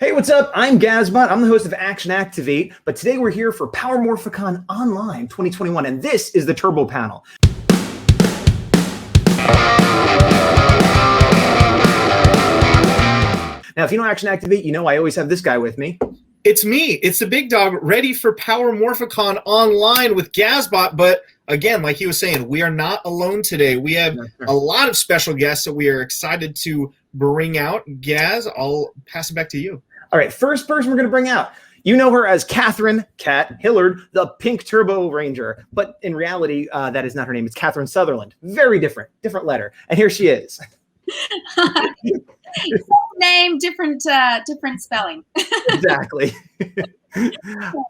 Hey, what's up? I'm Gazbot. I'm the host of Action Activate, but today we're here for Power Morphicon Online 2021, and this is the Turbo Panel. Now, if you know Action Activate, you know I always have this guy with me. It's me. It's the Big Dawg, ready for Power Morphicon Online with Gazbot. But again, like he was saying, we are not alone today. We have a lot of special guests that we are excited to bring out. Gaz, I'll pass it back to you. All right, first person we're going to bring out. You know her as Catherine Cat Hillard, the Pink Turbo Ranger. But in reality, that is not her name. It's Catherine Sutherland. Very different letter. And here she is. Same name, different spelling. Exactly.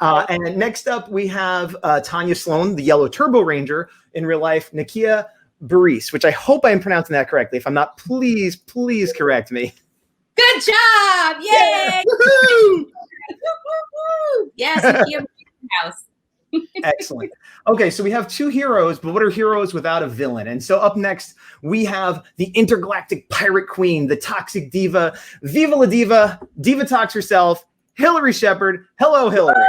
And next up, we have Tanya Sloan, the Yellow Turbo Ranger. In real life, Nakia Burisse, which I hope I am pronouncing that correctly. If I'm not, please correct me. Good job! Yay! Yeah. Woo-hoo! Yes, Nakia house. Excellent. Okay, so we have two heroes, but what are heroes without a villain? And so up next, we have the intergalactic pirate queen, the toxic diva, Viva la Diva, Dixatox herself, Hilary Shepard. Hello, Hilary.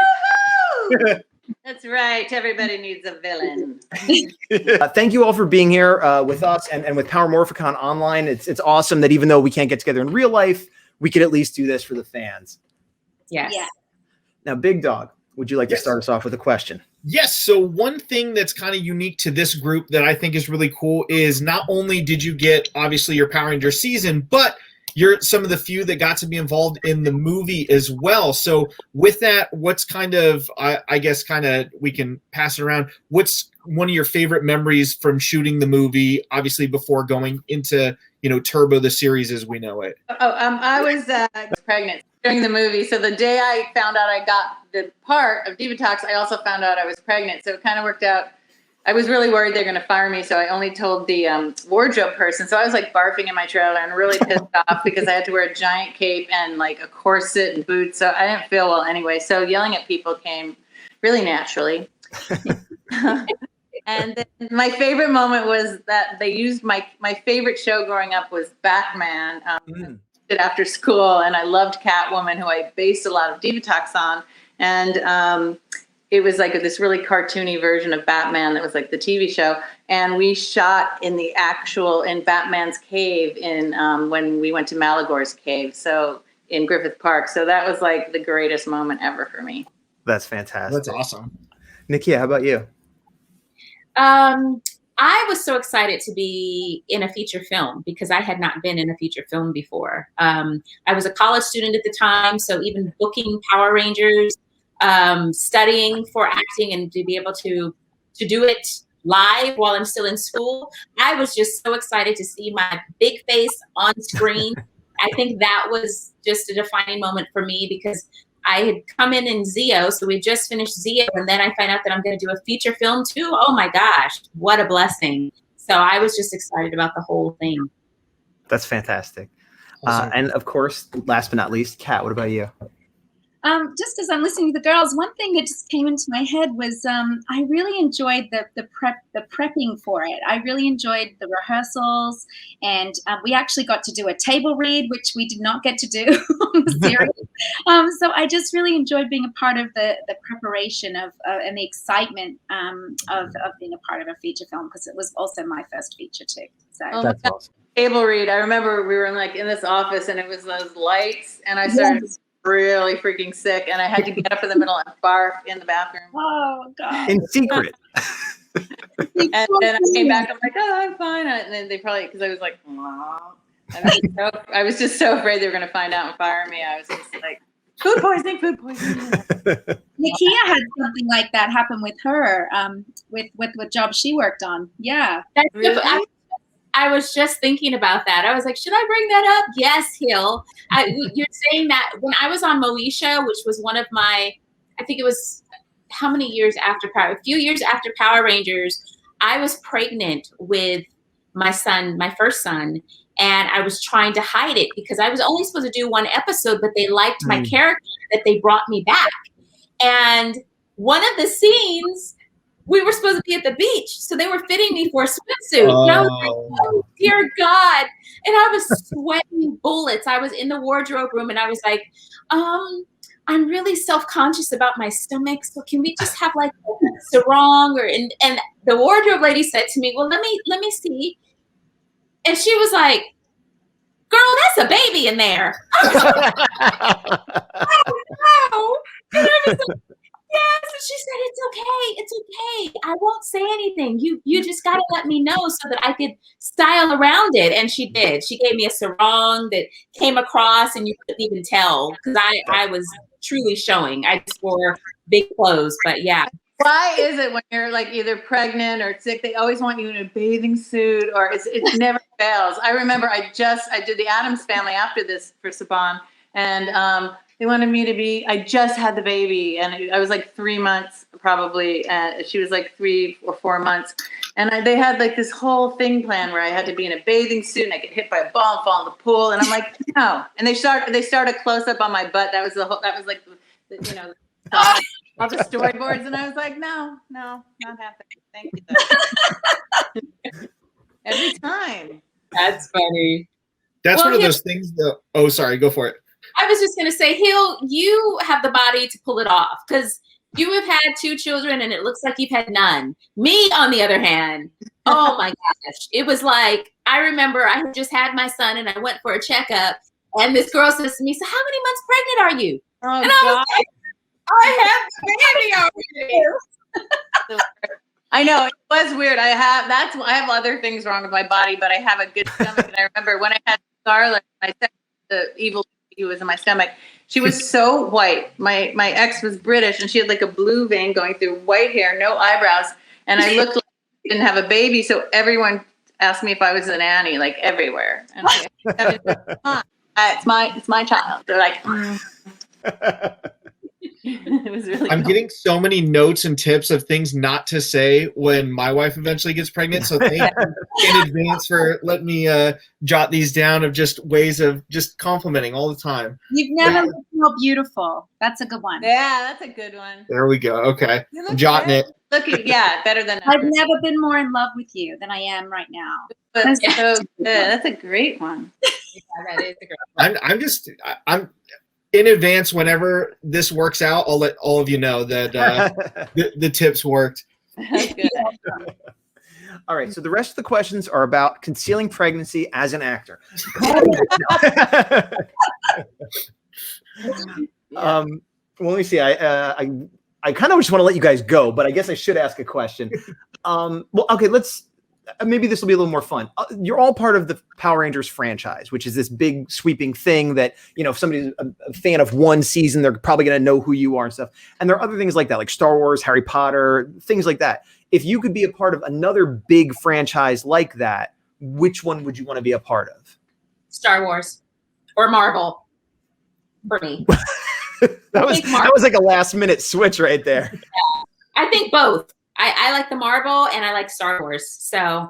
That's right. Everybody needs a villain. Thank you all for being here with us and with Power Morphicon Online. It's awesome that even though we can't get together in real life, we could at least do this for the fans. Yes. Yeah. Now, Big Dawg, would you like to start us off with a question? Yes. So one thing that's kind of unique to this group that I think is really cool is not only did you get, obviously, your Power Ranger season, but you're some of the few that got to be involved in the movie as well. So with that, what's kind of, I guess, we can pass it around. What's one of your favorite memories from shooting the movie, obviously, before going into, Turbo, the series as we know it? I was pregnant during the movie. So the day I found out I got the part of Dixatox, I also found out I was pregnant. So it kind of worked out. I was really worried they're going to fire me, so I only told the wardrobe person. So I was like barfing in my trailer and really pissed off because I had to wear a giant cape and like a corset and boots. So I didn't feel well anyway. So yelling at people came really naturally. And then my favorite moment was that they used my favorite show growing up was Batman. After school, and I loved Catwoman, who I based a lot of Dixatox on, and it was like this really cartoony version of Batman that was like the TV show. And we shot in Batman's cave when we went to Malagor's cave. So in Griffith Park. So that was like the greatest moment ever for me. That's fantastic. That's awesome. Nakia, how about you? I was so excited to be in a feature film because I had not been in a feature film before. I was a college student at the time. So even booking Power Rangers, studying for acting and to be able to do it live while I'm still in school. I was just so excited to see my big face on screen. I think that was just a defining moment for me because I had come in Zeo. So we just finished Zeo. And then I find out that I'm going to do a feature film too. Oh my gosh, what a blessing. So I was just excited about the whole thing. That's fantastic. Awesome. And of course, last but not least, Kat, what about you? Just as I'm listening to the girls, one thing that just came into my head was I really enjoyed the prepping for it. I really enjoyed the rehearsals, and we actually got to do a table read, which we did not get to do on the series. So I just really enjoyed being a part of the preparation of and the excitement of being a part of a feature film, because it was also my first feature too. So That's awesome. Table read. I remember we were in this office and it was those lights, and I started really freaking sick, and I had to get up in the middle and barf in the bathroom. Oh God! In secret. And then I came back. I'm like, oh, I'm fine. And then they probably, because I was like, oh. I was just so afraid they were going to find out and fire me. I was just like, food poisoning. Nakia had something like that happen with her, with what job she worked on. Yeah. Really? I was just thinking about that. I was like, should I bring that up? Yes, Hill. You're saying that when I was on Moesha, which was one of my, I think it was how many years after a few years after Power Rangers, I was pregnant with my son, my first son, and I was trying to hide it because I was only supposed to do one episode, but they liked my character that they brought me back. And one of the scenes, we were supposed to be at the beach, so they were fitting me for a swimsuit. And I was like, oh, dear God. And I was sweating bullets. I was in the wardrobe room, and I was like, I'm really self-conscious about my stomach, so can we just have like a sarong? And the wardrobe lady said to me, well, let me see. And she was like, girl, that's a baby in there. I was like, oh, no. And I was like, yes. And she said, it's okay. I won't say anything. You just got to let me know so that I could style around it. And she did. She gave me a sarong that came across, and you couldn't even tell because I was truly showing. I just wore big clothes, but yeah. Why is it when you're like either pregnant or sick, they always want you in a bathing suit, or it never fails? I remember I did the Addams Family after this for Saban, and they wanted me to be, I just had the baby, and I was like 3 months probably, and she was like 3 or 4 months. And they had like this whole thing planned where I had to be in a bathing suit and I get hit by a ball and fall in the pool. And I'm like, no. And they start a close up on my butt. That was like, all the storyboards. And I was like, no, not happening. Thank you. Every time. That's funny. That's one of those things that, oh, sorry, go for it. I was just going to say, Hill, you have the body to pull it off because you have had 2 children and it looks like you've had none. Me, on the other hand, oh my gosh. It was like, I remember I had just had my son and I went for a checkup, and this girl says to me, so how many months pregnant are you? Oh, and I was like, I have baby over here. I know, it was weird. I have other things wrong with my body, but I have a good stomach. And I remember when I had Sutherland, the evil who was in my stomach, she was so white. My ex was British, and she had like a blue vein going through, white hair, no eyebrows, and I looked like I didn't have a baby. So everyone asked me if I was a nanny, like everywhere. And it's my child. They're like, it was really. I'm getting so many notes and tips of things not to say when my wife eventually gets pregnant. So thank you in advance for letting me jot these down of just ways of just complimenting all the time. You've never looked more beautiful. That's a good one. Yeah, that's a good one. There we go. Okay, I'm jotting it. Looking, yeah, better than I've never been more in love with you than I am right now. That's so good. That's a great one. Yeah, that is a great one. I'm in advance, whenever this works out, I'll let all of you know that the tips worked. That's good. All right, so the rest of the questions are about concealing pregnancy as an actor. Well, let me see. I kind of just want to let you guys go, but I guess I should ask a question. Well, okay, maybe this will be a little more fun. You're all part of the Power Rangers franchise, which is this big sweeping thing that, if somebody's a fan of one season, they're probably going to know who you are and stuff. And there are other things like that, like Star Wars, Harry Potter, things like that. If you could be a part of another big franchise like that, which one would you want to be a part of? Star Wars or Marvel for me. that was like a last minute switch right there. Yeah. I think both. I like the Marvel and I like Star Wars. So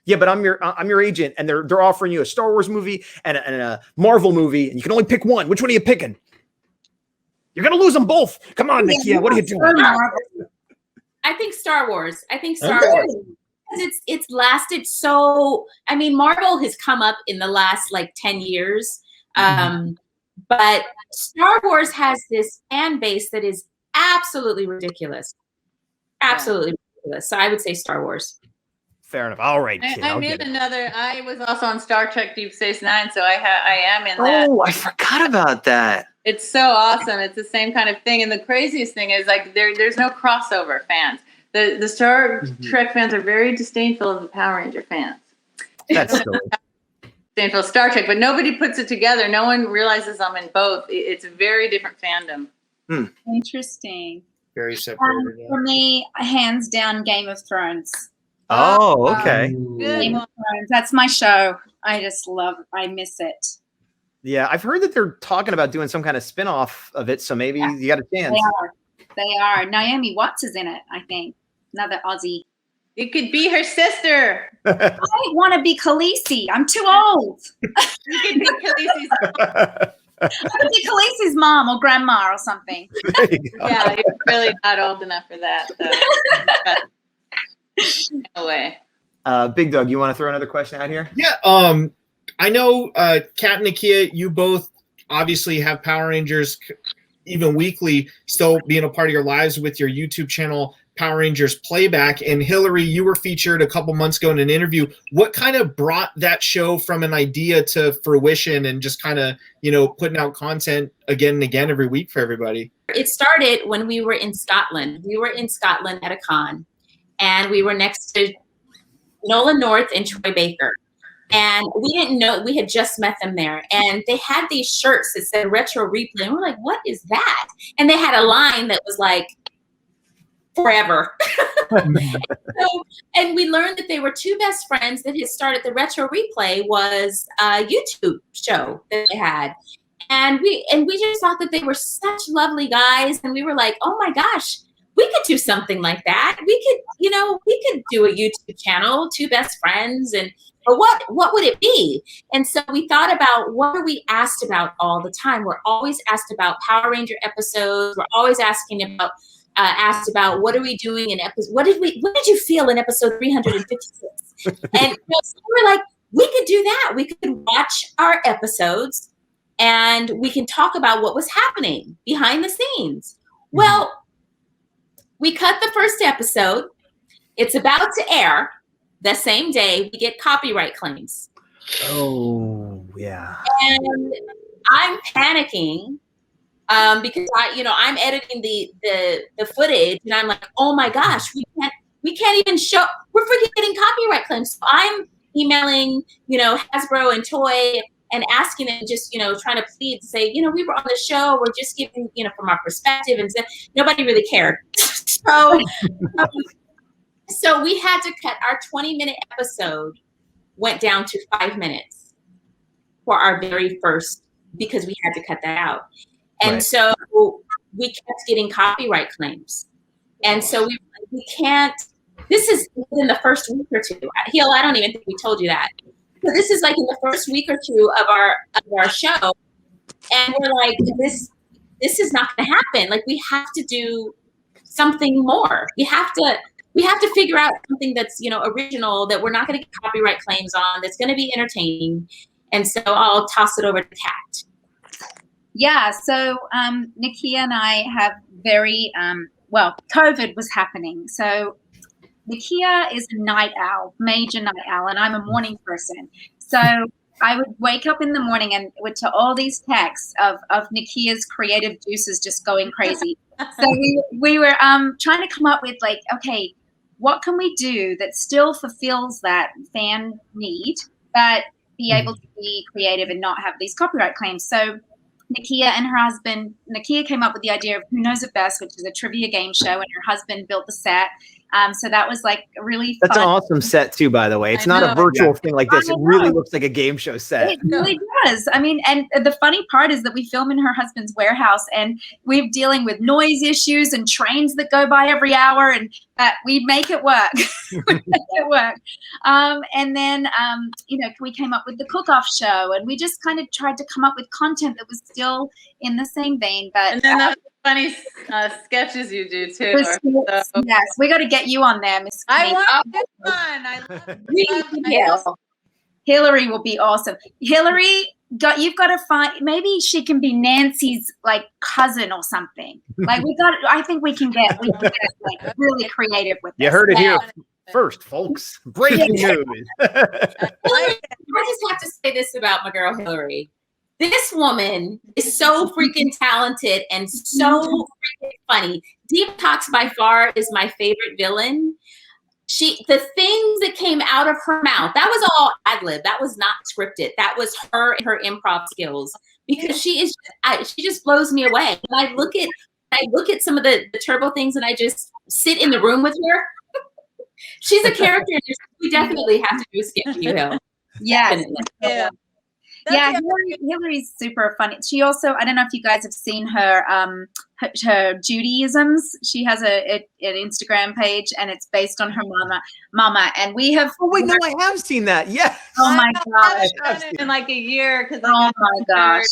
yeah, but I'm your agent, and they're offering you a Star Wars movie and a Marvel movie, and you can only pick one. Which one are you picking? You're gonna lose them both. Come on, Nakia, what are you doing? I think Star Wars. Wars. It's lasted so. I mean, Marvel has come up in the last like 10 years, but Star Wars has this fan base that is absolutely ridiculous. Absolutely ridiculous. So I would say Star Wars. Fair enough. All right. I was also on Star Trek Deep Space Nine, so I am in that. Oh, I forgot about that. It's so awesome. It's the same kind of thing. And the craziest thing is like there's no crossover fans. The Star Trek fans are very disdainful of the Power Ranger fans. That's silly. Disdainful of Star Trek, but nobody puts it together. No one realizes I'm in both. It's a very different fandom. Interesting. Very separated. For me, hands down, Game of Thrones. Oh, okay. Game of Thrones. That's my show. I miss it. Yeah, I've heard that they're talking about doing some kind of spin-off of it, so maybe you got a chance. They are. Naomi Watts is in it, I think. Another Aussie. You could be her sister. I want to be Khaleesi. I'm too old. You could be Khaleesi's mom. I could be Khaleesi's mom or grandma or something. Yeah, you're really not old enough for that. So. No way. Big Dawg, you want to throw another question out here? Yeah. I know, Kat and Nakia, you both obviously have Power Rangers even weekly still being a part of your lives with your YouTube channel, Power Rangers Playback. And Hilary, you were featured a couple months ago in an interview. What kind of brought that show from an idea to fruition and just kind of, putting out content again and again every week for everybody? It started when we were in Scotland. We were in Scotland at a con, and we were next to Nolan North and Troy Baker. And we didn't know, we had just met them there. And they had these shirts that said retro replay. And we're like, what is that? And they had a line that was like, forever. and we learned that they were two best friends that had started the retro replay was a YouTube show that they had. And we just thought that they were such lovely guys. And we were like, oh my gosh, we could do something like that. We could do a YouTube channel, two best friends, but what would it be? And so we thought about, what are we asked about all the time? We're always asked about Power Ranger episodes. We're always asked about what are we doing in episode? What did you feel in episode 356? And so we were like, we could do that. We could watch our episodes and we can talk about what was happening behind the scenes. Well, we cut the first episode. It's about to air. The same day, we get copyright claims. Oh, yeah. And I'm panicking because I'm editing the footage, and I'm like, oh my gosh, we can't even show. We're freaking getting copyright claims. So I'm emailing, Hasbro and Toy and asking them, just trying to plead to say, we were on the show. We're just giving from our perspective, and nobody really cared. So we had to cut our 20-minute episode, went down to 5 minutes for our very first, because we had to cut that out. And right. So we kept getting copyright claims. And so we can't, this is within the first week or two. Hill, I don't even think we told you that. So this is like in the first week or two of our show. And we're like, this is not going to happen. Like, we have to do something more. We have to figure out something that's, original, that we're not going to get copyright claims on, that's going to be entertaining. And so I'll toss it over to Kat. Yeah, so Nakia and I have very, COVID was happening. So Nakia is a night owl, major night owl, and I'm a morning person. So I would wake up in the morning and to all these texts of Nakia's creative juices just going crazy. So we were trying to come up with, like, okay, what can we do that still fulfills that fan need, but be able to be creative and not have these copyright claims? So Nakia and her husband, Nakia came up with the idea of Who Knows It Best, which is a trivia game show, and her husband built the set. So that was like really fun. That's an awesome set too, by the way. It's not a virtual thing like this. It really looks like a game show set. It really does. I mean, and the funny part is that we film in her husband's warehouse, and we're dealing with noise issues and trains that go by every hour, and we make it work. And then, we came up with the cook-off show, and we just kind of tried to come up with content that was still in the same vein. But and then the funny sketches you do too. Yes, we got to get you on there, Miss. I want this one. I love Hilary will be awesome. Hilary, you've got to find, maybe she can be Nancy's like cousin or something. Like I think we can get like really creative with this. You heard it here first, folks. Breaking news. I just have to say this about my girl Hilary. This woman is so freaking talented and so freaking funny. Dixatox by far is my favorite villain. The things that came out of her mouth, that was all ad-lib. That was not scripted. That was her and her improv skills, because she just blows me away. When I look at some of the turbo things, and I just sit in the room with her. She's a character. We definitely have to do a skit for you, Hill. Yes. Yeah. Hilary's super funny. She also, I don't know if you guys have seen her Judaisms. She has an Instagram page, and it's based on her mama. And we have. Oh wait, no, I have seen that. Yes. Oh my gosh. I haven't done it in like a year because oh my gosh.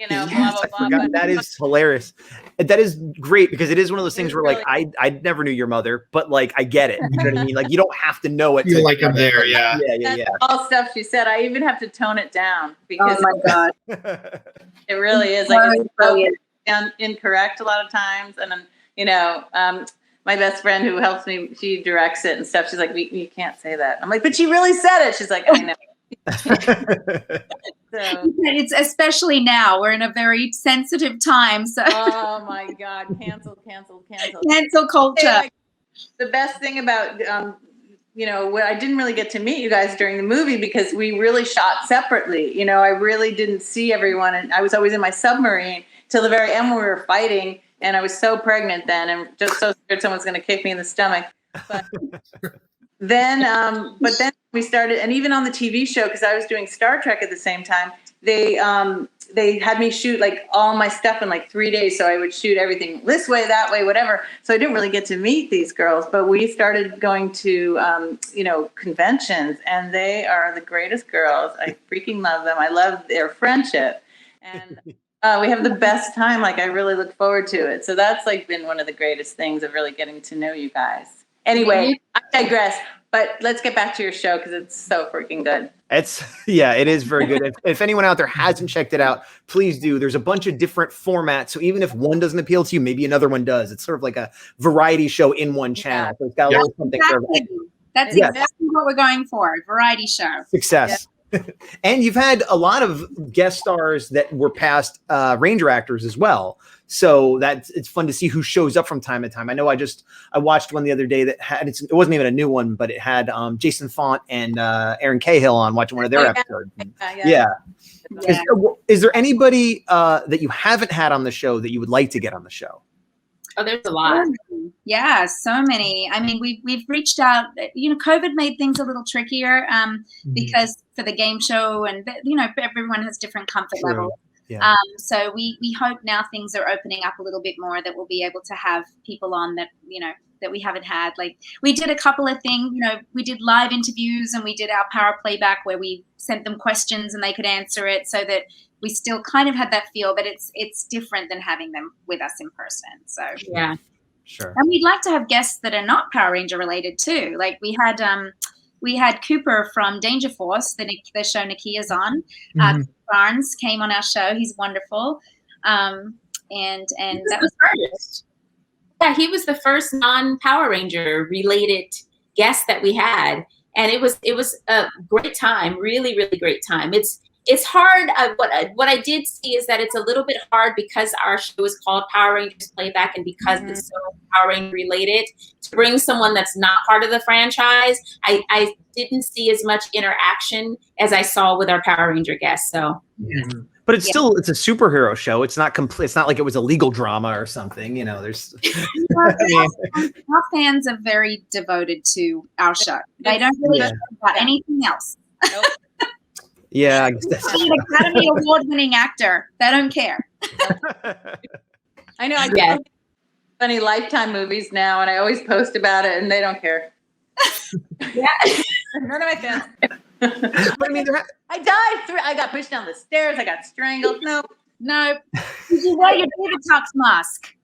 blah, yes, blah, blah. That is hilarious. that is great because it is one of those things where really like I never knew your mother, but like I get it. You know what I mean? Like you don't have to know it. Feel like I'm there, yeah. That's all stuff she said. I even have to tone it down because Oh my God. it really is like it's so incorrect a lot of times. And you know, my best friend who helps me, she directs it and stuff. She's like, you can't say that. I'm like, but she really said it. She's like, I know. So, it's especially now we're in a very sensitive time. So oh my God, cancel culture. Hey, like, the best thing about you know, what I didn't really get to meet you guys during the movie because we really shot separately. You know, I really didn't see everyone, and I was always in my submarine till the very end when we were fighting, and I was so pregnant then, and just so scared someone's going to kick me in the stomach. But then we started, and even on the TV show, because I was doing Star Trek at the same time, they had me shoot like all my stuff in like 3 days. So I would shoot everything this way, that way, whatever. So I didn't really get to meet these girls, but we started going to, you know, conventions, and they are the greatest girls. I freaking love them. I love their friendship, and we have the best time. Like I really look forward to it. So that's like been one of the greatest things of really getting to know you guys. Anyway, I digress, but let's get back to your show because it's so freaking good. It is very good. If anyone out there hasn't checked it out, please do. There's a bunch of different formats. So even if one doesn't appeal to you, maybe another one does. It's sort of like a variety show in one channel. So it's got a little something for everyone. That's exactly what we're going for. A variety show. Success. Yeah. And you've had a lot of guest stars that were past Ranger actors as well. So it's fun to see who shows up from time to time. I know I watched one the other day that had, it wasn't even a new one, but it had Jason Font and Aaron Cahill on watching one of their episodes. Yeah. Is there anybody that you haven't had on the show that you would like to get on the show? Oh, there's a lot. Yeah, so many. I mean, we've reached out. You know, COVID made things a little trickier because for the game show, and you know, everyone has different comfort levels. Yeah. So we hope now things are opening up a little bit more that we'll be able to have people on that, you know, that we haven't had. Like we did a couple of things, you know, we did live interviews and we did our power playback where we sent them questions and they could answer it, so that we still kind of had that feel, but it's different than having them with us in person. So yeah, sure. And we'd like to have guests that are not Power Ranger related too. Like we had Cooper from Danger Force, the show Nakia's on. Barnes came on our show. He's wonderful. And that was first. Yeah, he was the first non-Power Ranger related guest that we had. And it was a great time, really, really great time. It's hard. What I did see is that it's a little bit hard because our show is called Power Rangers Playback, and because it's so Power Ranger related, to bring someone that's not part of the franchise. I didn't see as much interaction as I saw with our Power Ranger guests. So, but it's still a superhero show. It's not complete. It's not like it was a legal drama or something. You know, there's. Our fans are very devoted to our show. They don't really care about anything else. Nope. Yeah, I guess that's an Academy Award-winning actor. They don't care. I know. I do funny Lifetime movies now, and I always post about it, and they don't care. Yeah, none of my fans. But I mean, I died. I got pushed down the stairs. I got strangled. No. Did you wear your Dixatox mask?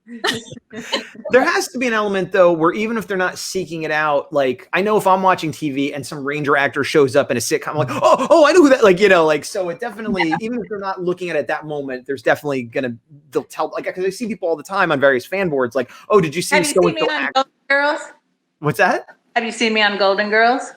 There has to be an element though where even if they're not seeking it out, like I know if I'm watching TV and some Ranger actor shows up in a sitcom, I'm like, oh, I know who that, like, you know, like, so it definitely, even if they're not looking at it at that moment, there's definitely they'll tell, like, because I see people all the time on various fan boards, like, oh, did you see so-and-so act? Golden Girls? What's that? Have you seen me on Golden Girls?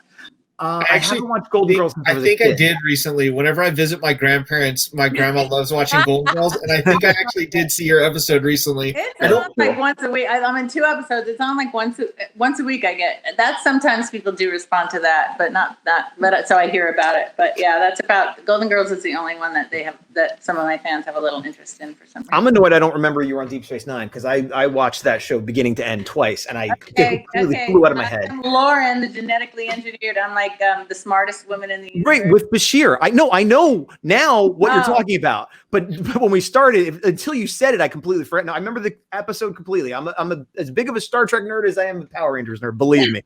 I haven't watched Golden Girls since I was a kid. I did recently. Whenever I visit my grandparents, my grandma loves watching Golden Girls, and I think I actually did see your episode recently. It's on like once a week. I'm in 2 episodes. It's on like once a week. I get that. Sometimes people do respond to that, but not that. But so I hear about it. But yeah, that's about Golden Girls is the only one that they have that some of my fans have a little interest in for some reason. I'm annoyed I don't remember you were on Deep Space Nine because I watched that show beginning to end twice, and I completely flew out of my head. I'm Lauren, the genetically engineered. I'm like the smartest woman in the universe. Right, with Bashir. I know now what you're talking about. But when we started, until you said it, I completely forgot. No, I remember the episode completely. I'm as big of a Star Trek nerd as I am a Power Rangers nerd. Believe me.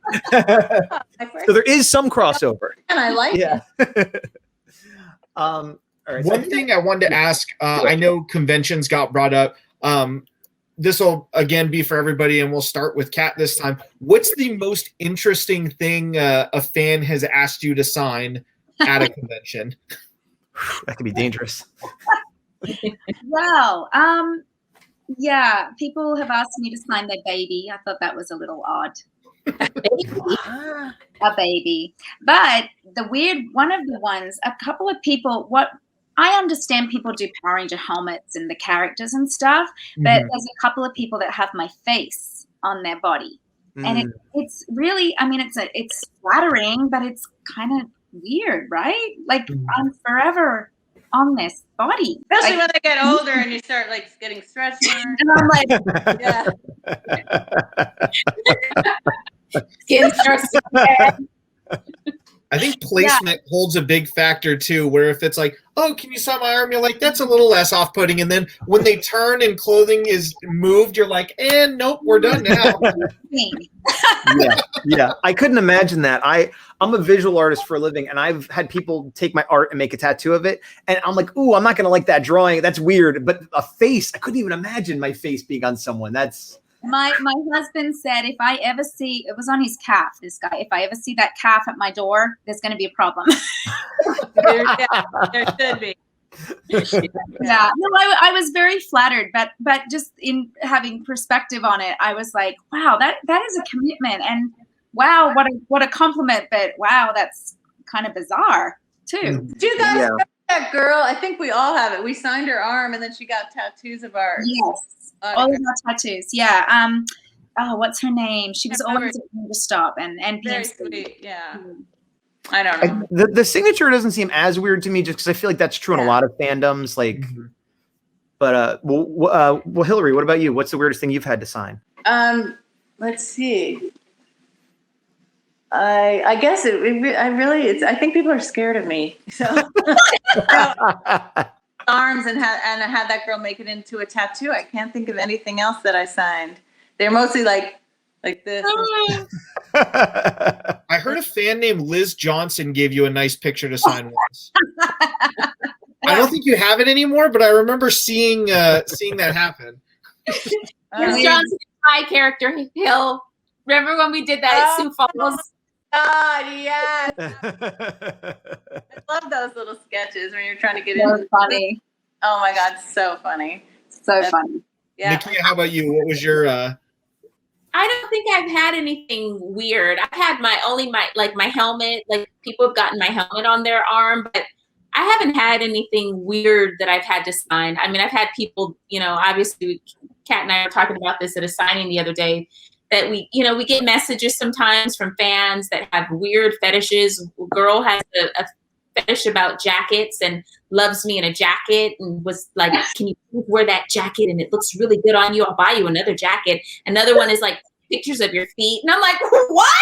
So there is some crossover, and I like it. All right. One thing I wanted to ask, I know conventions got brought up. this will again be for everybody, and we'll start with Kat this time. What's the most interesting thing a fan has asked you to sign at a convention? That could be dangerous. Well, yeah, people have asked me to sign their baby. I thought that was a little odd. A baby. But one of the ones, a couple of people, I understand people do Power Ranger helmets and the characters and stuff, but there's a couple of people that have my face on their body. And it's really, I mean, it's flattering, but it's kind of weird, right? Like I'm forever on this body. Especially when they get older and you start like getting stretched. And I'm like, Yeah. Skin starts to get. I think placement holds a big factor too, where if it's like, oh, can you sign my arm? You're like, that's a little less off-putting. And then when they turn and clothing is moved, you're like, and nope, we're done now. Yeah. I couldn't imagine that. I'm a visual artist for a living, and I've had people take my art and make a tattoo of it. And I'm like, ooh, I'm not going to like that drawing. That's weird. But a face, I couldn't even imagine my face being on someone. That's... My husband said if I ever see, it was on his calf, this guy, if I ever see that calf at my door, there's going to be a problem. There should be. Yeah, no, I was very flattered, but just in having perspective on it, I was like, wow, that is a commitment, and wow, what a compliment, but wow, that's kind of bizarre too. Do you guys remember that girl? I think we all have it. We signed her arm, and then she got tattoos of ours. Yes. All of our tattoos, yeah. Oh, what's her name? She was always at to stop and very PMC. sweet. Yeah. I don't know. The signature doesn't seem as weird to me, just because I feel like that's true in a lot of fandoms. Like, but well, Hilary, what about you? What's the weirdest thing you've had to sign? Let's see. I guess I think people are scared of me. So arms and I had that girl make it into a tattoo. I can't think of anything else that I signed. They're mostly like this. I heard a fan named Liz Johnson gave you a nice picture to sign once. I don't think you have it anymore, but I remember seeing that happen. Liz Johnson, my character, Hill. Remember when we did that at Sioux Falls? God, yes. I love those little sketches when you're trying to get So into funny. Oh my God, so funny. So funny. Yeah. Nakia, how about you? What was your I don't think I've had anything weird. I've had my helmet, like people have gotten my helmet on their arm, but I haven't had anything weird that I've had to sign. I mean, I've had people, obviously Kat and I were talking about this at a signing the other day, that we get messages sometimes from fans that have weird fetishes. A girl has a fetish about jackets and loves me in a jacket and was like, can you wear that jacket? And it looks really good on you. I'll buy you another jacket. Another one is like pictures of your feet. And I'm like, what?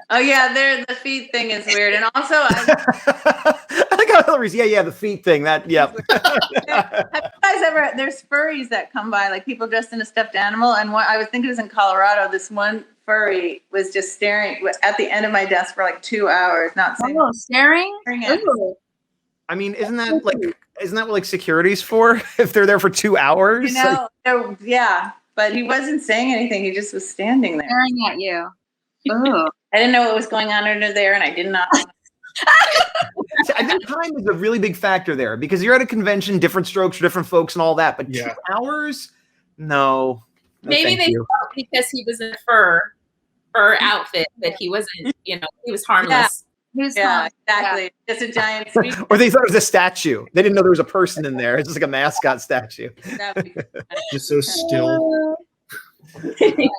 Oh yeah, the feet thing is weird. And also I like how Hilary's, the feet thing. That, yeah. Have you guys ever, there's furries that come by, like people dressed in a stuffed animal. And I think it was in Colorado, this one furry was just staring at the end of my desk for like 2 hours, not saying. Oh, staring? I mean, isn't that what like security's for? If they're there for 2 hours? Yeah, but he wasn't saying anything. He just was standing there. Staring at you. Oh. I didn't know what was going on under there, and I did not. I think time is a really big factor there, because you're at a convention, different strokes for different folks and all that. But 2 hours? No. Maybe they thought because he was in a fur outfit that he wasn't, he was harmless. Yeah, exactly. Yeah. Just a giant sweet. Or they thought it was a statue. They didn't know there was a person in there. It's just like a mascot statue. Just so still. Crazy.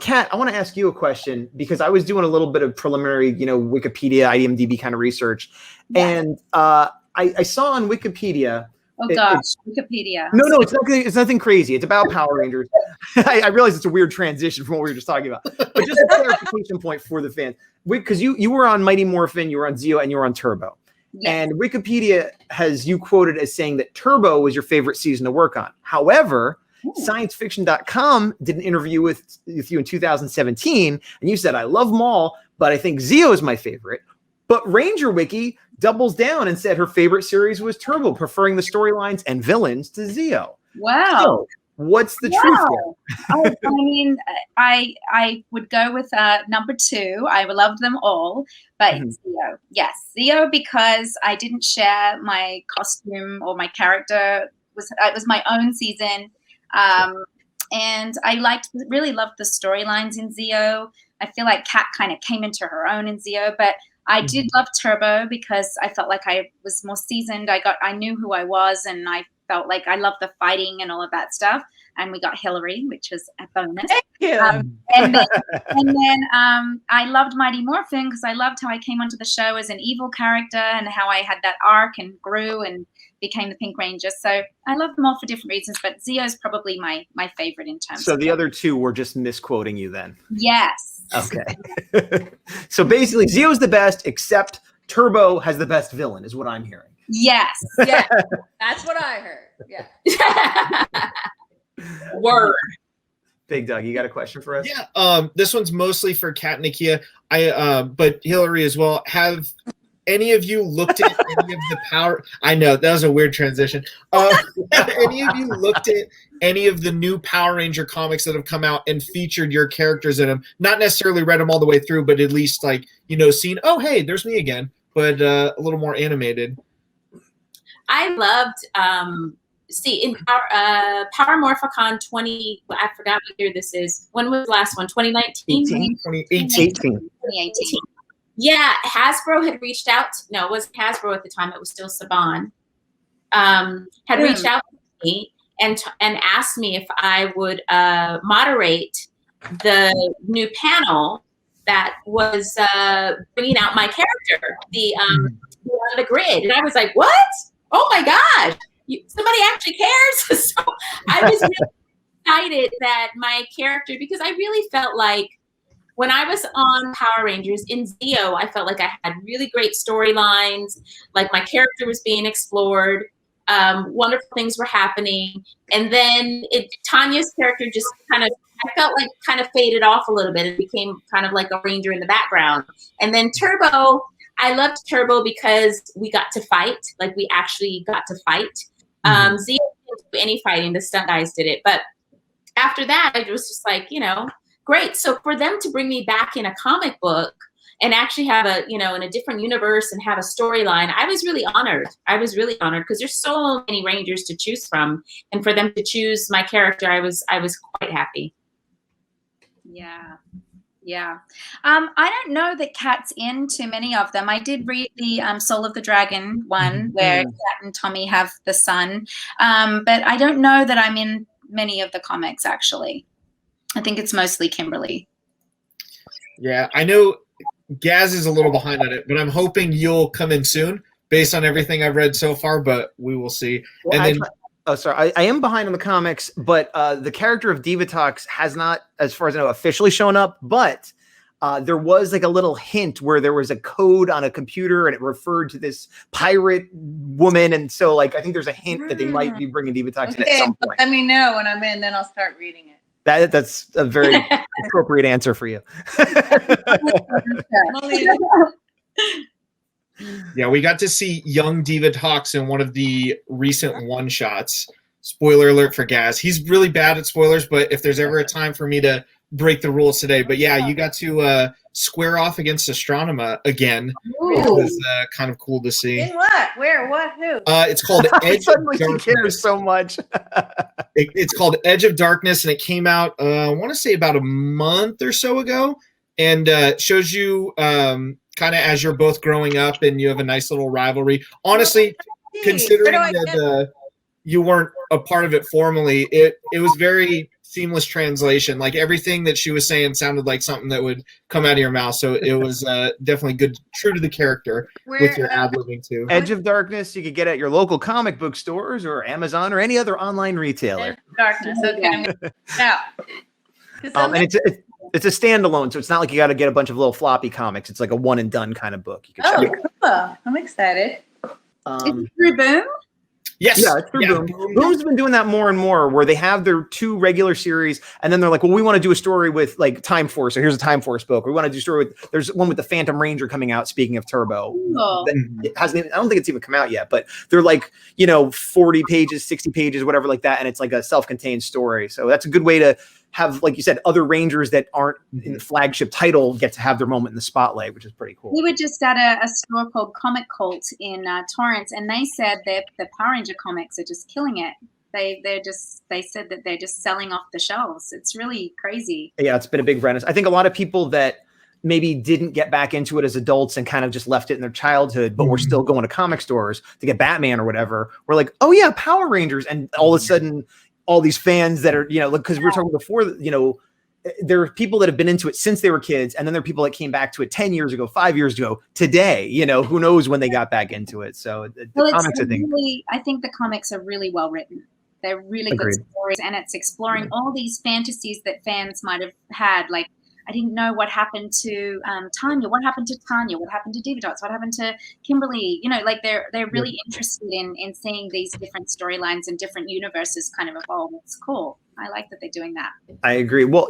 Kat, I want to ask you a question, because I was doing a little bit of preliminary, Wikipedia, IMDb kind of research. Yes. And I saw on Wikipedia. Oh gosh, Wikipedia. No, it's nothing crazy. It's about Power Rangers. I realize it's a weird transition from what we were just talking about, but just a clarification point for the fans, because you were on Mighty Morphin, you were on Zeo, and you were on Turbo. Yes. And Wikipedia has you quoted as saying that Turbo was your favorite season to work on. However, ScienceFiction.com did an interview with you in 2017, and you said, I love them all, but I think Zeo is my favorite. But Ranger Wiki doubles down and said her favorite series was Turbo, preferring the storylines and villains to Zeo. Wow. So, what's the truth there? I mean, I would go with number 2. I loved them all, but Zeo. Yes, Zeo, because I didn't share my costume or my character. It was my own season. And I really loved the storylines in Zeo. I feel like Kat kind of came into her own in Zeo, but I did love Turbo because I felt like I was more seasoned. I knew who I was, and I felt like I loved the fighting and all of that stuff. And we got Hilary, which was a bonus. Thank you. And then I loved Mighty Morphin because I loved how I came onto the show as an evil character and how I had that arc and grew and became the Pink Ranger. So I love them all for different reasons, but Zeo's probably my favorite in terms. So the other 2 were just misquoting you then. Yes. Okay. So basically, Zeo's the best, except Turbo has the best villain, is what I'm hearing. Yes. Yeah, that's what I heard. Yeah. Word. Big Dawg, you got a question for us? Yeah. This one's mostly for Kat and Nakia. But Hilary as well. Have any of you looked at any of the power? I know that was a weird transition. Have any of you looked at any of the new Power Ranger comics that have come out and featured your characters in them? Not necessarily read them all the way through, but at least seen, oh, hey, there's me again, but a little more animated. I loved in Power Morphicon 20. I forgot what year this is. When was the last one? 2019. 2018. Yeah, Hasbro had reached out. No, it wasn't Hasbro at the time. It was still Saban. Had reached out to me and asked me if I would moderate the new panel that was bringing out my character, the on the grid. And I was like, what? Oh my God, somebody actually cares. So I was really excited that my character, because I really felt like when I was on Power Rangers in Zeo, I felt like I had really great storylines, like my character was being explored, wonderful things were happening. And then Tanya's character just I felt like kind of faded off a little bit and became kind of like a ranger in the background. And then Turbo, I loved Turbo because we got to fight, like we actually got to fight. Zeo didn't do any fighting, the stunt guys did it. But after that, it was just like, great. So for them to bring me back in a comic book and actually have in a different universe and have a storyline, I was really honored. Because there's so many Rangers to choose from. And for them to choose my character, I was quite happy. Yeah. Yeah. I don't know that Kat's into many of them. I did read the Soul of the Dragon one where Kat and Tommy have the son. But I don't know that I'm in many of the comics, actually. I think it's mostly Kimberly. Yeah, I know Gaz is a little behind on it, but I'm hoping you'll come in soon based on everything I've read so far, but we will see. Well, and then I am behind on the comics, but the character of Dixatox has not, as far as I know, officially shown up, but there was like a little hint where there was a code on a computer and it referred to this pirate woman. And so I think there's a hint that they might be bringing Dixatox in at some point. Let me know when I'm in, then I'll start reading it. That's a very appropriate answer for you. Yeah, we got to see young Dixatox in one of the recent one-shots. Spoiler alert for Gaz. He's really bad at spoilers, but if there's ever a time for me to break the rules today. But yeah, you got to square off against Astronema again. Ooh. It was kind of cool to see. In what? Where? What? Who? It's called Edge of Suddenly he cares so much. It's called Edge of Darkness, and it came out, I want to say about a month or so ago, and shows you kind of as you're both growing up and you have a nice little rivalry. Honestly, considering that you weren't a part of it formally, it was very seamless translation. Like everything that she was saying sounded like something that would come out of your mouth. So it was definitely good, true to the character with your ad-libbing too. Edge of Darkness you could get at your local comic book stores or Amazon or any other online retailer. Edge of Darkness. Okay. Now, and it's a standalone, so it's not like you got to get a bunch of little floppy comics. It's like a one and done kind of book. You can check it. Cool. I'm excited. Is it through Boom? Yes. Yeah, it's through Boom. Boom's been doing that more and more, where they have their 2 regular series, and then they're like, well, we want to do a story with like Time Force. So here's a Time Force book. We want to do a story with. There's one with the Phantom Ranger coming out. Speaking of Turbo, that hasn't. I don't think it's even come out yet, but they're like 40 pages, 60 pages, whatever like that, and it's like a self-contained story. So that's a good way to have, like you said, other Rangers that aren't in the flagship title get to have their moment in the spotlight, which is pretty cool. We were just at a store called Comic Cult in Torrance, and they said that the Power Ranger comics are just killing it. They said that they're just selling off the shelves. It's really crazy. Yeah, it's been a big renaissance. I think a lot of people that maybe didn't get back into it as adults and kind of just left it in their childhood, but were still going to comic stores to get Batman or whatever, were like, oh yeah, Power Rangers. And all of a sudden, all these fans that are, because we were talking before, there are people that have been into it since they were kids, and then there are people that came back to it 10 years ago, 5 years ago, today, who knows when they got back into it. So the comics, I think the comics are really well written. They're really good stories, and it's exploring all these fantasies that fans might have had. Like, I didn't know what happened to Tanya. What happened to Tanya? What happened to Dixatox? What happened to Kimberly? Like they're really interested in seeing these different storylines and different universes kind of evolve. It's cool. I like that they're doing that. I agree. Well,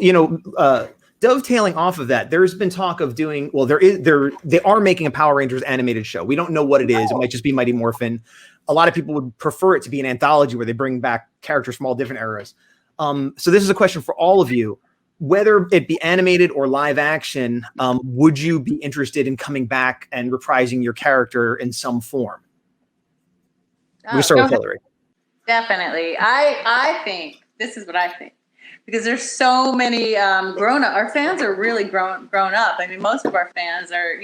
dovetailing off of that, there's been talk of doing. Well, they are making a Power Rangers animated show. We don't know what it is. It might just be Mighty Morphin. A lot of people would prefer it to be an anthology where they bring back characters from all different eras. So this is a question for all of you. Whether it be animated or live action, would you be interested in coming back and reprising your character in some form? We start with Hilary. Definitely. I think, this is what I think, because there's so many our fans are really grown up. I mean, most of our fans are,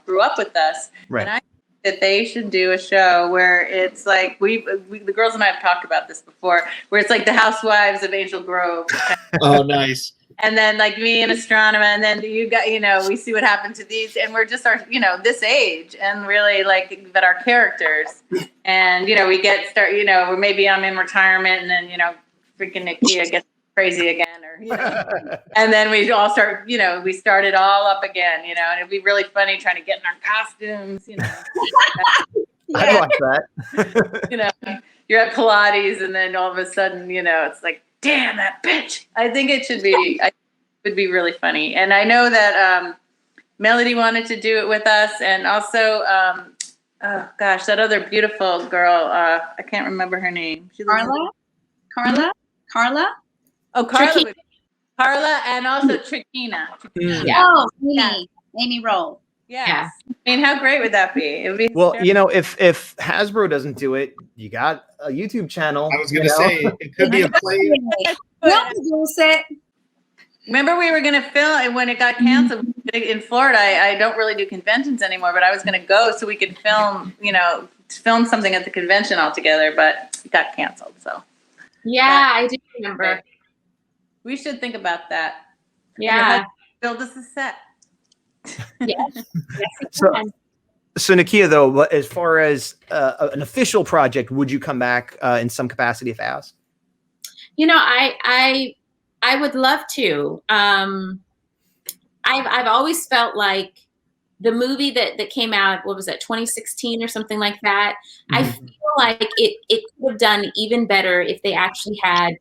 grew up with us. Right. And I think that they should do a show where it's like, the girls and I have talked about this before, where it's like the Housewives of Angel Grove. Oh, nice. And then like me and Astronema, and then you got, we see what happened to these, and we're just this age, and really like that our characters, and we we're maybe I'm in retirement, and then freaking Nakia gets crazy again, or and then we all start, we start it all up again, and it'd be really funny trying to get in our costumes, I'd watch that. You're at Pilates, and then all of a sudden, it's like, damn that bitch. I think it would be really funny. And I know that Melody wanted to do it with us, and also oh gosh, that other beautiful girl, I can't remember her name. Carla? Oh, Carla. Carla, and also Trakina. Yeah. Oh, Amy Roll. Yes. Yeah. I mean, how great would that be? It would be if Hasbro doesn't do it, you got a YouTube channel. I was going to say, it could be a play. We'll produce it. Remember, we were going to film when it got canceled in Florida. I don't really do conventions anymore, but I was going to go so we could film something at the convention all together, but it got canceled. So I do remember. We should think about that. Yeah, build us a set. Yes. So Nakia, though, as far as an official project, would you come back in some capacity if asked? I would love to. I've always felt like the movie that came out, what was that, 2016 or something like that? Mm-hmm. I feel like it could have done even better if they actually had,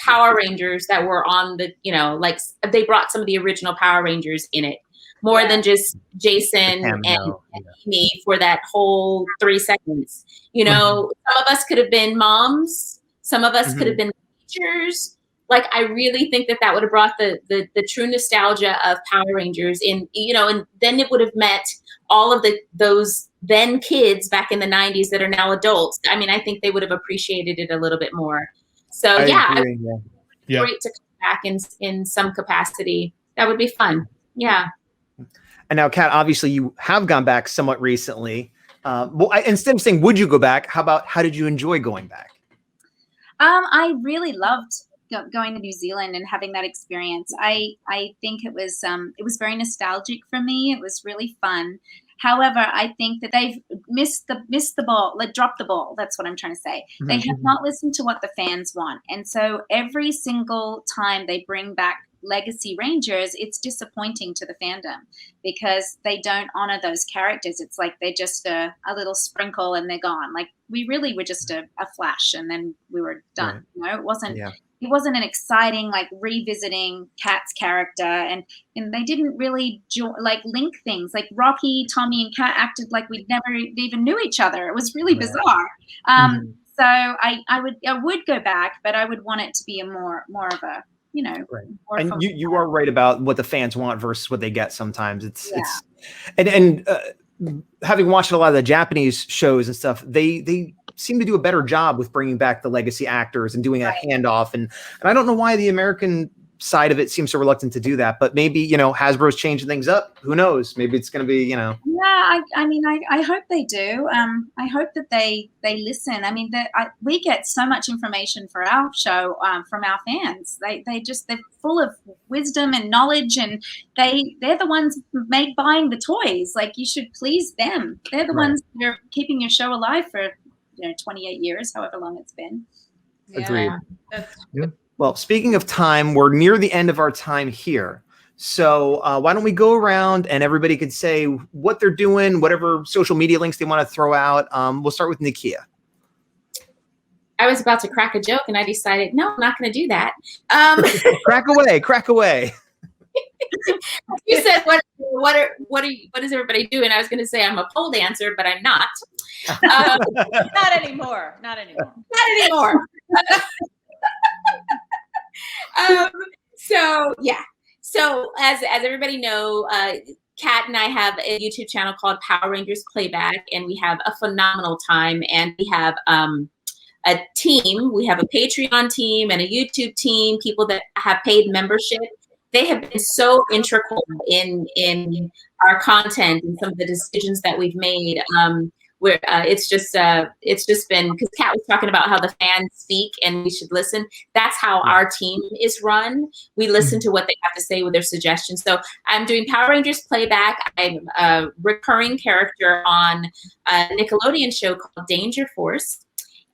Power Rangers that were on the, like they brought some of the original Power Rangers in it. More than just Jason and Amy for that whole 3 seconds. Some of us could have been moms. Some of us could have been teachers. Like, I really think that would have brought the true nostalgia of Power Rangers in, and then it would have met all of those then kids back in the 90s that are now adults. I mean, I think they would have appreciated it a little bit more. So great to come back in some capacity. That would be fun. Yeah. And now, Kat, obviously you have gone back somewhat recently. Instead of saying, would you go back? How did you enjoy going back? I really loved going to New Zealand and having that experience. I think it was very nostalgic for me. It was really fun. However, I think that they've missed the ball, dropped the ball. That's what I'm trying to say. They have not listened to what the fans want. And so every single time they bring back legacy Rangers, it's disappointing to the fandom because they don't honor those characters. It's like they're just a little sprinkle and they're gone. Like we really were just a flash and then we were done. Right. It wasn't an exciting like revisiting Kat's character, and they didn't really like link things. Like Rocky, Tommy, and Kat acted like we'd never even knew each other. It was really bizarre. So I would go back, but I would want it to be a more of a right. And you are right about what the fans want versus what they get. Sometimes it's and having watched a lot of the Japanese shows and stuff, they seem to do a better job with bringing back the legacy actors and doing a handoff. And I don't know why the American side of it seems so reluctant to do that, but maybe, Hasbro's changing things up. Who knows? Maybe it's going to be, Yeah, I mean, I hope they do. I hope that they listen. I mean, we get so much information for our show from our fans. They're full of wisdom and knowledge, and they're the ones buying the toys. Like, you should please them. They're the ones that are keeping your show alive for 28 years, however long it's been. Agreed. Yeah. Well, speaking of time, we're near the end of our time here. So why don't we go around and everybody could say what they're doing, whatever social media links they want to throw out. We'll start with Nakia. I was about to crack a joke and I decided, no, I'm not going to do that. Crack away. You said, what is everybody doing? I was going to say I'm a pole dancer, but I'm not. Not anymore. So as everybody know, Kat and I have a YouTube channel called Power Rangers Playback, and we have a phenomenal time. And we have a team. We have a Patreon team and a YouTube team. People that have paid membership. They have been so integral in our content and some of the decisions that we've made. Where it's just been, because Kat was talking about how the fans speak and we should listen. That's how our team is run. We listen to what they have to say with their suggestions. So I'm doing Power Rangers Playback. I'm a recurring character on a Nickelodeon show called Danger Force.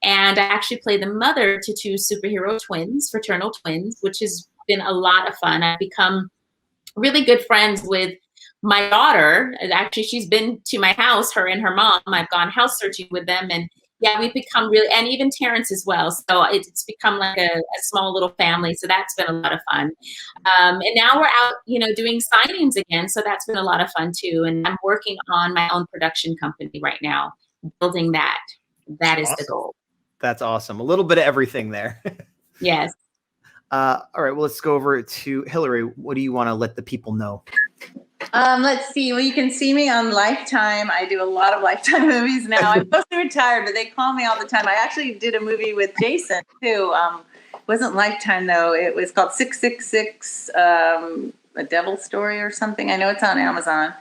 And I actually play the mother to two superhero twins, fraternal twins, which has been a lot of fun. I've become really good friends with my daughter. Actually, she's been to my house, her and her mom. I've gone house searching with them. And yeah, we've become really, and even Terrence as well. So it's become like a small little family. So that's been a lot of fun. And now we're out, doing signings again. So that's been a lot of fun too. And I'm working on my own production company right now, building that. That is the goal. That's awesome. A little bit of everything there. Yes. All right. Well, let's go over to Hilary. What do you want to let the people know? Let's see. Well, you can see me on Lifetime. I do a lot of Lifetime movies now. I'm mostly retired, but they call me all the time. I actually did a movie with Jason too. It wasn't Lifetime though. It was called 666, A Devil Story or something. I know it's on Amazon.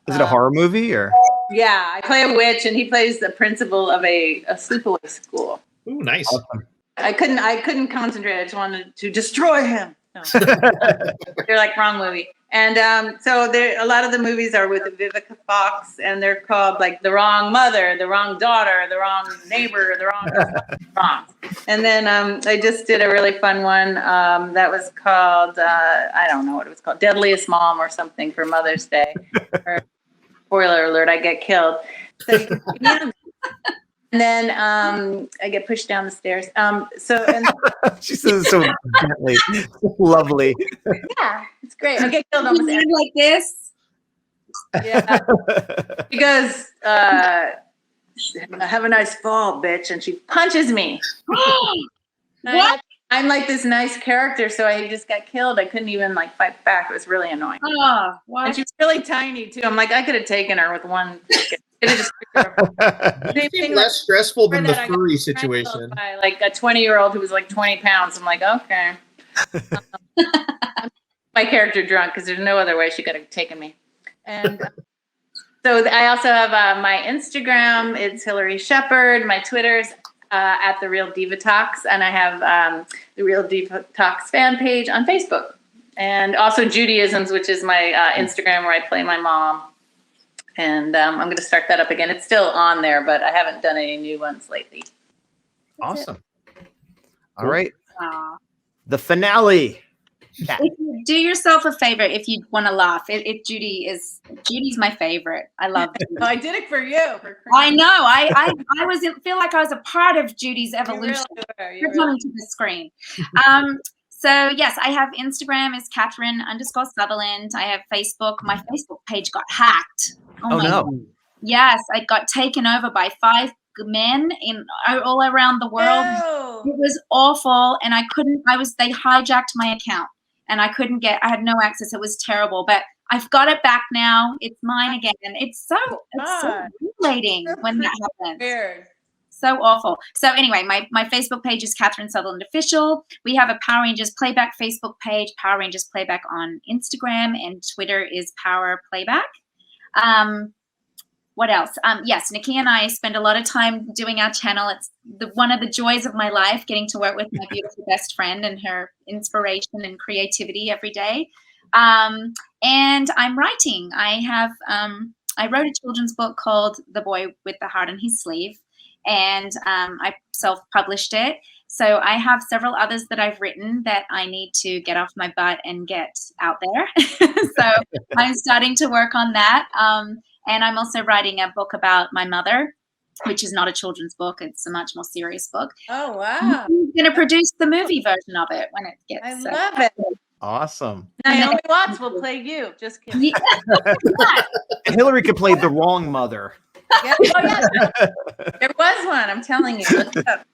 Is it a horror movie or? Yeah, I play a witch, and he plays the principal of a sleepaway school. Ooh, nice. Awesome. I couldn't concentrate. I just wanted to destroy him. No. They're like, wrong movie. And so a lot of the movies are with Vivica Fox, and they're called like The Wrong Mother, The Wrong Daughter, The Wrong Neighbor, The Wrong. And then I just did a really fun one that was called, I don't know what it was called, Deadliest Mom or something for Mother's Day. Spoiler alert, I get killed. So, yeah. And then I get pushed down the stairs. She says it so gently. Lovely. Yeah, it's great. I get killed almost every like this. Yeah. She goes, have a nice fall, bitch. And she punches me. What? I'm like this nice character, so I just got killed. I couldn't even like fight back. It was really annoying. Oh, what? And she was really tiny too. I'm like, I could have taken her with one. Just less stressful than the furry situation. By like a 20-year-old who was like 20 pounds. I'm like, okay. My character drunk because there's no other way she could have taken me. And so I also have my Instagram. It's Hilary Shepard. My Twitter's at The Real Dixatox. And I have The Real Dixatox fan page on Facebook. And also Judaisms, which is my Instagram where I play my mom. And I'm going to start that up again. It's still on there, but I haven't done any new ones lately. Awesome. All right. The finale. Cat. If you do yourself a favor if you want to laugh. Judy's my favorite. I love Judy. I did it for you. I know. I feel like I was a part of Judy's evolution. You're coming to the screen. So yes, I have Instagram is Catherine_Sutherland. I have Facebook. My Facebook page got hacked. Oh no. God. Yes, I got taken over by 5 men all around the world. No. It was awful, and they hijacked my account, and I had no access. It was terrible, but I've got it back now. It's mine again. It's so humiliating when that happens. Weird. So awful. So anyway, my Facebook page is Catherine Sutherland Official. We have a Power Rangers Playback Facebook page, Power Rangers Playback on Instagram, and Twitter is Power Playback. What else? Yes, Nakia and I spend a lot of time doing our channel. It's one of the joys of my life, getting to work with my beautiful best friend and her inspiration and creativity every day. And I'm writing. I wrote a children's book called The Boy with the Heart on His Sleeve, and I self-published it. So I have several others that I've written that I need to get off my butt and get out there. So I'm starting to work on that. And I'm also writing a book about my mother, which is not a children's book. It's a much more serious book. Oh, wow. I'm going to produce the movie version of it when it gets. I love it. Awesome. Naomi Watts will play you. Just kidding. Yeah. And Hilary could play the wrong mother. Yeah. Oh, yes. There was one. I'm telling you. Look it up.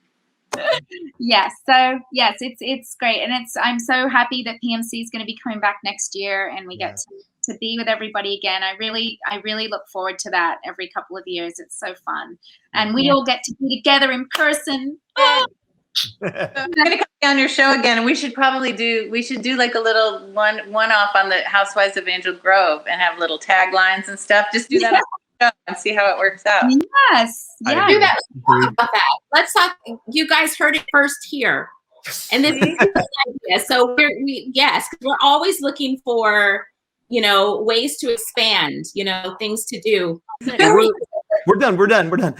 Yes. So yes, it's great, and I'm so happy that PMC is going to be coming back next year, and we get to be with everybody again. I really look forward to that every couple of years. It's so fun, and we all get to be together in person. So I'm gonna come on your show again, and we should do like a little one-off on the Housewives of Angel Grove and have little taglines and stuff. Just do that on the show and see how it works out. Yes. Yeah. Do that. Let's talk about that. Let's talk. You guys heard it first here, and this is the idea. So we're always looking for ways to expand, things to do. We're done.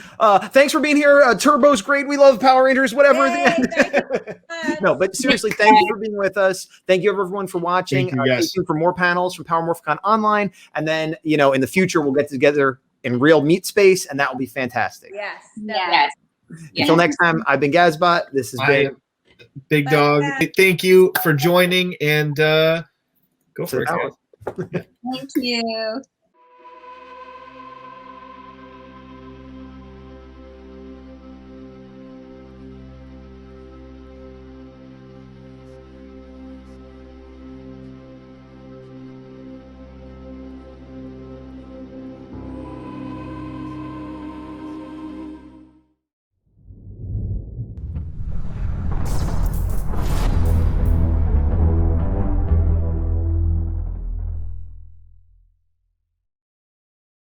Thanks for being here. Turbo's great. We love Power Rangers, whatever. No, but seriously, thank you for being with us. Thank you everyone for watching. Stay tuned for more panels from Power Morphicon Online. And then, in the future, we'll get together in real meet space, and that will be fantastic. Yes. Yes. Until next time, I've been Gazbot. This has been Big Dawg. Thank you for joining, and go for it, guys. Thank you.